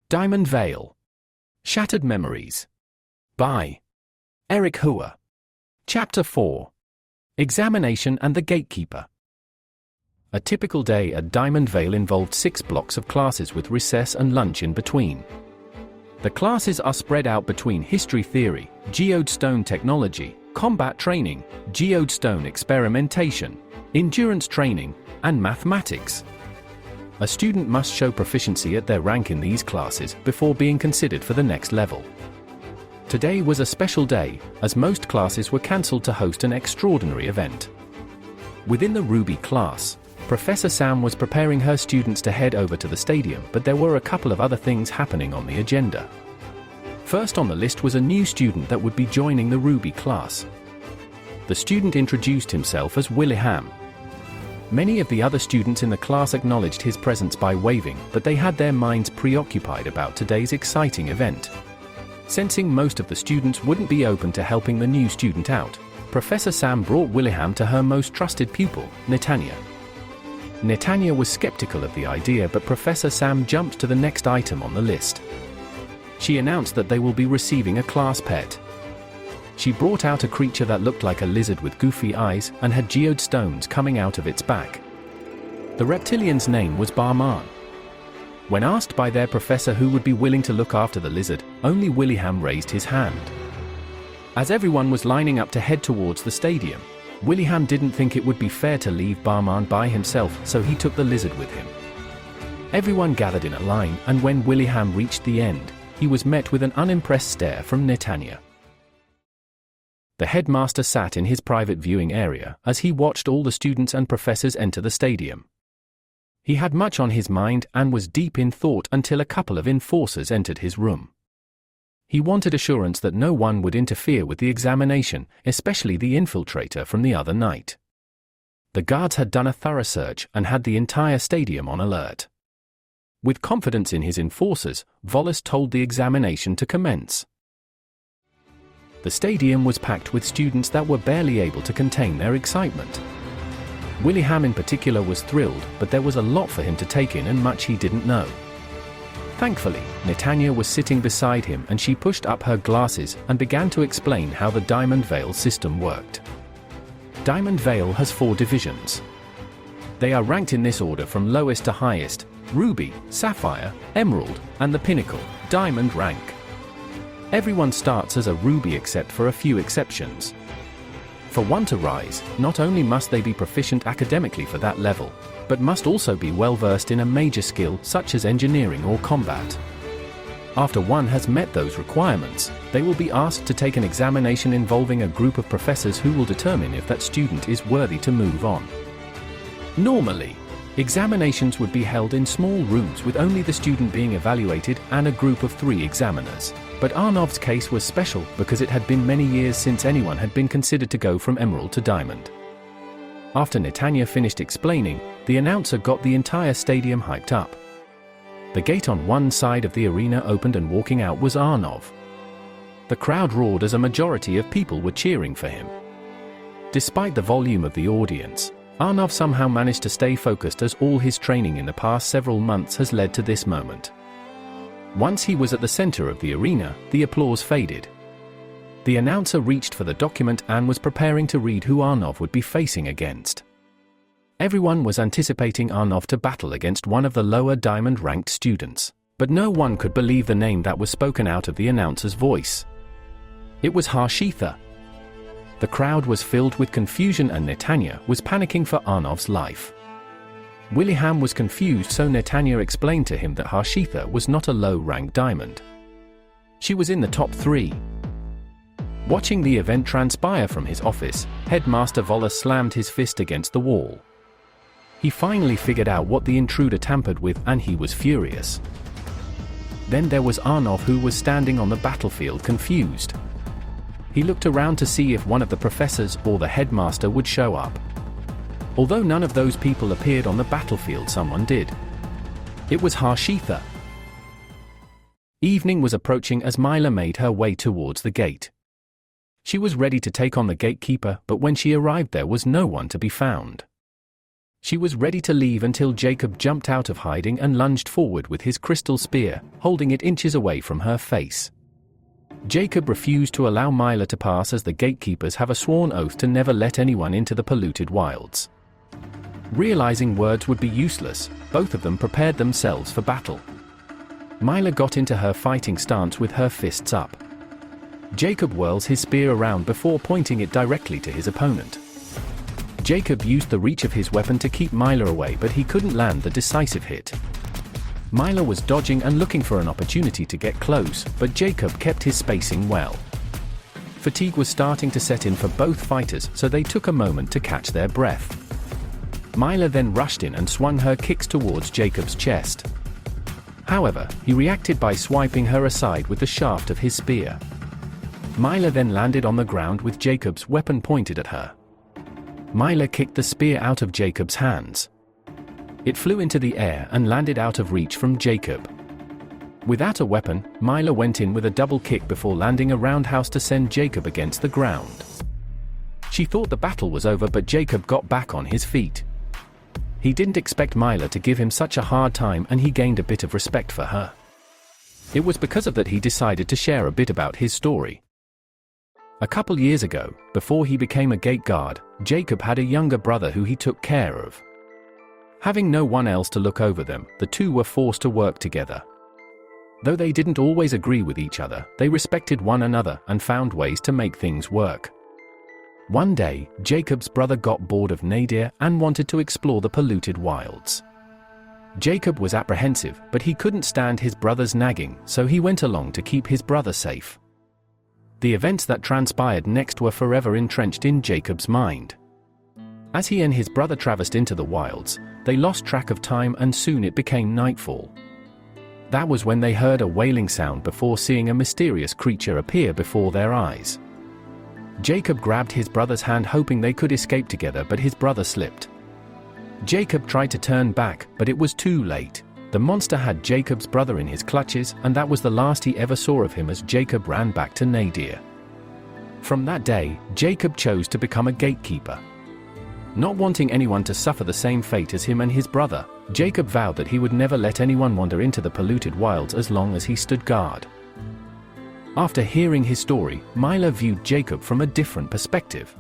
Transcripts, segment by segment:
Diamondvale. Shattered Memories. By Eric Hoover. Chapter 4. Examination and the Gatekeeper. A typical day at Diamondvale involved 6 blocks of classes with recess and lunch in between. The classes are spread out between history theory, geodestone technology, combat training, geodestone experimentation, endurance training, and mathematics. A student must show proficiency at their rank in these classes before being considered for the next level. Today was a special day, as most classes were cancelled to host an extraordinary event. Within the Ruby class, Professor Sam was preparing her students to head over to the stadium, but there were a couple of other things happening on the agenda. First on the list was a new student that would be joining the Ruby class. The student introduced himself as Willingham. Many of the other students in the class acknowledged his presence by waving, but they had their minds preoccupied about today's exciting event. Sensing most of the students wouldn't be open to helping the new student out, Professor Sam brought Willingham to her most trusted pupil, Netanya. Netanya was skeptical of the idea, but Professor Sam jumped to the next item on the list. She announced that they will be receiving a class pet. She brought out a creature that looked like a lizard with goofy eyes and had geode stones coming out of its back. The reptilian's name was Barton. When asked by their professor who would be willing to look after the lizard, only Willingham raised his hand. As everyone was lining up to head towards the stadium, Willingham didn't think it would be fair to leave Barton by himself, so he took the lizard with him. Everyone gathered in a line, and when Willingham reached the end, he was met with an unimpressed stare from Netanya. The headmaster sat in his private viewing area as he watched all the students and professors enter the stadium. He had much on his mind and was deep in thought until a couple of enforcers entered his room. He wanted assurance that no one would interfere with the examination, especially the infiltrator from the other night. The guards had done a thorough search and had the entire stadium on alert. With confidence in his enforcers, Voice told the examination to commence. The stadium was packed with students that were barely able to contain their excitement. Willingham in particular was thrilled, but there was a lot for him to take in and much he didn't know. Thankfully, Netanya was sitting beside him and she pushed up her glasses and began to explain how the Diamondvale system worked. Diamondvale has 4 divisions. They are ranked in this order from lowest to highest: Ruby, Sapphire, Emerald, and the pinnacle, Diamond rank. Everyone starts as a Ruby except for a few exceptions. For one to rise, not only must they be proficient academically for that level, but must also be well versed in a major skill such as engineering or combat. After one has met those requirements, they will be asked to take an examination involving a group of professors who will determine if that student is worthy to move on. Normally, examinations would be held in small rooms with only the student being evaluated and a group of 3 examiners. But Arnav's case was special because it had been many years since anyone had been considered to go from Emerald to Diamond. After Netanya finished explaining, the announcer got the entire stadium hyped up. The gate on one side of the arena opened and walking out was Arnav. The crowd roared as a majority of people were cheering for him. Despite the volume of the audience, Arnav somehow managed to stay focused as all his training in the past several months has led to this moment. Once he was at the center of the arena, the applause faded. The announcer reached for the document and was preparing to read who Arnav would be facing against. Everyone was anticipating Arnav to battle against one of the lower diamond-ranked students, but no one could believe the name that was spoken out of the announcer's voice. It was Harshitha. The crowd was filled with confusion and Netanya was panicking for Arnav's life. Willingham was confused, so Netanya explained to him that Harshitha was not a low-ranked diamond. She was in the top 3. Watching the event transpire from his office, Headmaster Voller slammed his fist against the wall. He finally figured out what the intruder tampered with and he was furious. Then there was Arnav, who was standing on the battlefield confused. He looked around to see if one of the professors or the headmaster would show up. Although none of those people appeared on the battlefield, someone did. It was Harshitha. Evening was approaching as Mila made her way towards the gate. She was ready to take on the Gatekeeper, but when she arrived there was no one to be found. She was ready to leave until Jacob jumped out of hiding and lunged forward with his crystal spear, holding it inches away from her face. Jacob refused to allow Myla to pass as the gatekeepers have a sworn oath to never let anyone into the polluted wilds. Realizing words would be useless, both of them prepared themselves for battle. Myla got into her fighting stance with her fists up. Jacob whirls his spear around before pointing it directly to his opponent. Jacob used the reach of his weapon to keep Myla away, but he couldn't land the decisive hit. Myla was dodging and looking for an opportunity to get close, but Jacob kept his spacing well. Fatigue was starting to set in for both fighters, so they took a moment to catch their breath. Myla then rushed in and swung her kicks towards Jacob's chest. However, he reacted by swiping her aside with the shaft of his spear. Myla then landed on the ground with Jacob's weapon pointed at her. Myla kicked the spear out of Jacob's hands. It flew into the air and landed out of reach from Jacob. Without a weapon, Myla went in with a double kick before landing a roundhouse to send Jacob against the ground. She thought the battle was over, but Jacob got back on his feet. He didn't expect Myla to give him such a hard time, and he gained a bit of respect for her. It was because of that he decided to share a bit about his story. A couple years ago, before he became a gate guard, Jacob had a younger brother who he took care of. Having no one else to look over them, the two were forced to work together. Though they didn't always agree with each other, they respected one another and found ways to make things work. One day, Jacob's brother got bored of nadir and wanted to explore the polluted wilds. Jacob was apprehensive, but he couldn't stand his brother's nagging, so he went along to keep his brother safe. The events that transpired next were forever entrenched in Jacob's mind. As he and his brother traversed into the wilds, they lost track of time and soon it became nightfall. That was when they heard a wailing sound before seeing a mysterious creature appear before their eyes. Jacob grabbed his brother's hand hoping they could escape together, but his brother slipped. Jacob tried to turn back, but it was too late. The monster had Jacob's brother in his clutches, and that was the last he ever saw of him as Jacob ran back to Nadir. From that day, Jacob chose to become a gatekeeper. Not wanting anyone to suffer the same fate as him and his brother, Jacob vowed that he would never let anyone wander into the polluted wilds as long as he stood guard. After hearing his story, Myla viewed Jacob from a different perspective.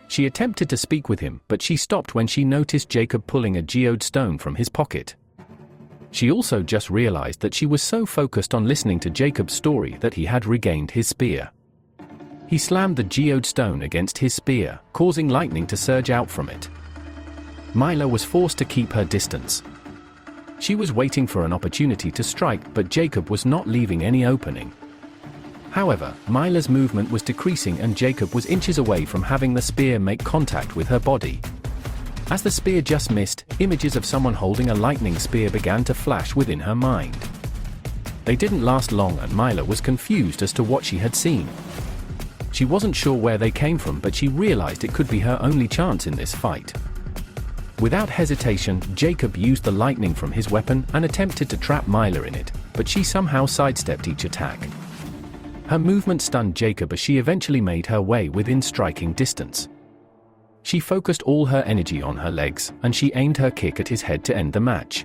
She attempted to speak with him, but she stopped when she noticed Jacob pulling a geode stone from his pocket. She also just realized that she was so focused on listening to Jacob's story that he had regained his spear. He slammed the geode stone against his spear, causing lightning to surge out from it. Myla was forced to keep her distance. She was waiting for an opportunity to strike, but Jacob was not leaving any opening. However, Myla's movement was decreasing and Jacob was inches away from having the spear make contact with her body. As the spear just missed, images of someone holding a lightning spear began to flash within her mind. They didn't last long and Myla was confused as to what she had seen. She wasn't sure where they came from, but she realized it could be her only chance in this fight. Without hesitation, Jacob used the lightning from his weapon and attempted to trap Myla in it, but she somehow sidestepped each attack. Her movement stunned Jacob as she eventually made her way within striking distance. She focused all her energy on her legs, and she aimed her kick at his head to end the match.